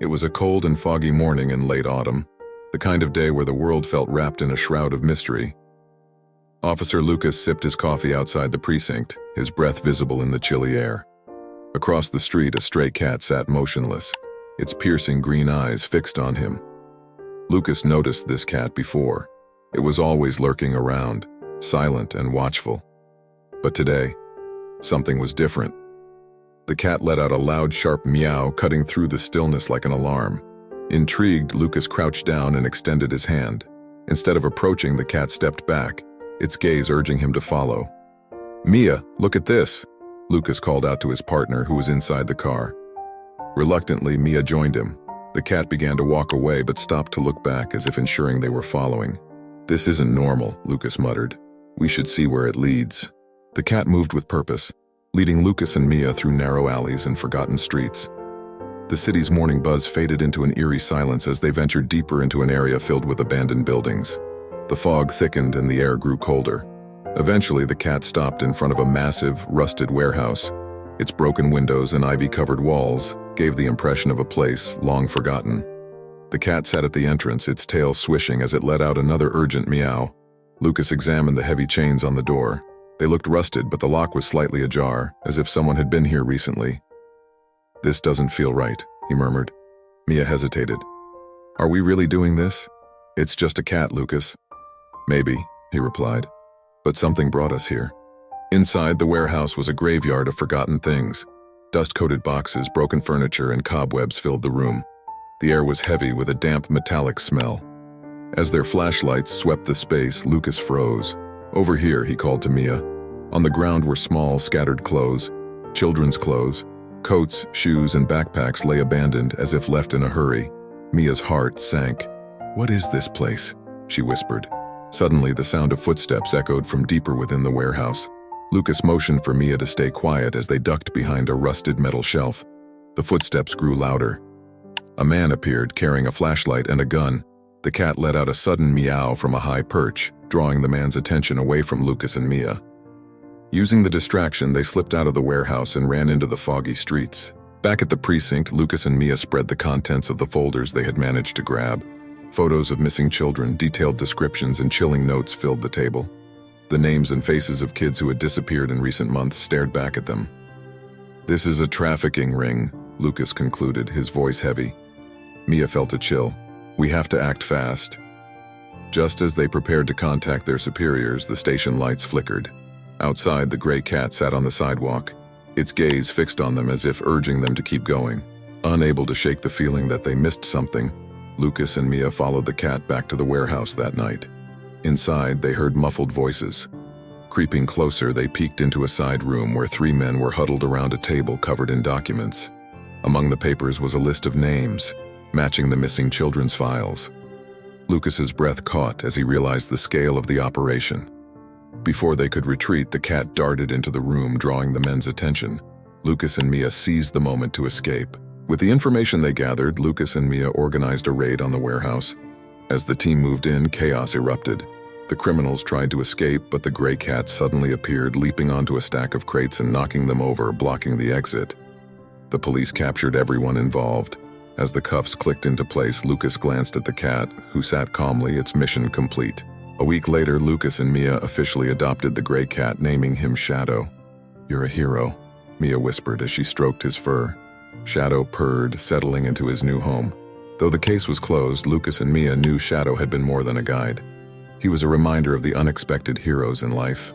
It was a cold and foggy morning in late autumn, the kind of day where the world felt wrapped in a shroud of mystery. Officer Lucas sipped his coffee outside the precinct, his breath visible in the chilly air. Across the street, a stray cat sat motionless, its piercing green eyes fixed on him. Lucas noticed this cat before. It was always lurking around, silent and watchful. But today, something was different. The cat let out a loud, sharp meow, cutting through the stillness like an alarm. Intrigued, Lucas crouched down and extended his hand. Instead of approaching, the cat stepped back, its gaze urging him to follow. "Mia, look at this," Lucas called out to his partner, who was inside the car. Reluctantly, Mia joined him. The cat began to walk away but stopped to look back, as if ensuring they were following. "This isn't normal," Lucas muttered. "We should see where it leads." The cat moved with purpose, leading Lucas and Mia through narrow alleys and forgotten streets. The city's morning buzz faded into an eerie silence as they ventured deeper into an area filled with abandoned buildings. The fog thickened and the air grew colder. Eventually, the cat stopped in front of a massive, rusted warehouse. Its broken windows and ivy-covered walls gave the impression of a place long forgotten. The cat sat at the entrance, its tail swishing as it let out another urgent meow. Lucas examined the heavy chains on the door. They looked rusted, but the lock was slightly ajar, as if someone had been here recently. "This doesn't feel right," he murmured. Mia hesitated. "Are we really doing this?" "It's just a cat, Lucas." "Maybe," he replied. "But something brought us here." Inside the warehouse was a graveyard of forgotten things. Dust-coated boxes, broken furniture, and cobwebs filled the room. The air was heavy with a damp, metallic smell. As their flashlights swept the space, Lucas froze. "Over here," he called to Mia. On the ground were small, scattered clothes, children's clothes. Coats, shoes, and backpacks lay abandoned as if left in a hurry. Mia's heart sank. "What is this place?" she whispered. Suddenly, the sound of footsteps echoed from deeper within the warehouse. Lucas motioned for Mia to stay quiet as they ducked behind a rusted metal shelf. The footsteps grew louder. A man appeared, carrying a flashlight and a gun. The cat let out a sudden meow from a high perch, drawing the man's attention away from Lucas and Mia. Using the distraction, they slipped out of the warehouse and ran into the foggy streets. Back at the precinct, Lucas and Mia spread the contents of the folders they had managed to grab. Photos of missing children, detailed descriptions, and chilling notes filled the table. The names and faces of kids who had disappeared in recent months stared back at them. "This is a trafficking ring," Lucas concluded, his voice heavy. Mia felt a chill. "We have to act fast." Just as they prepared to contact their superiors, the station lights flickered. Outside, the gray cat sat on the sidewalk, its gaze fixed on them as if urging them to keep going. Unable to shake the feeling that they missed something, Lucas and Mia followed the cat back to the warehouse that night. Inside, they heard muffled voices. Creeping closer, they peeked into a side room where 3 men were huddled around a table covered in documents. Among the papers was a list of names, matching the missing children's files. Lucas's breath caught as he realized the scale of the operation. Before they could retreat, the cat darted into the room, drawing the men's attention. Lucas and Mia seized the moment to escape. With the information they gathered, Lucas and Mia organized a raid on the warehouse. As the team moved in, chaos erupted. The criminals tried to escape, but the gray cat suddenly appeared, leaping onto a stack of crates and knocking them over, blocking the exit. The police captured everyone involved. As the cuffs clicked into place, Lucas glanced at the cat, who sat calmly, its mission complete. A week later, Lucas and Mia officially adopted the gray cat, naming him Shadow. "You're a hero," Mia whispered as she stroked his fur. Shadow purred, settling into his new home. Though the case was closed, Lucas and Mia knew Shadow had been more than a guide. He was a reminder of the unexpected heroes in life.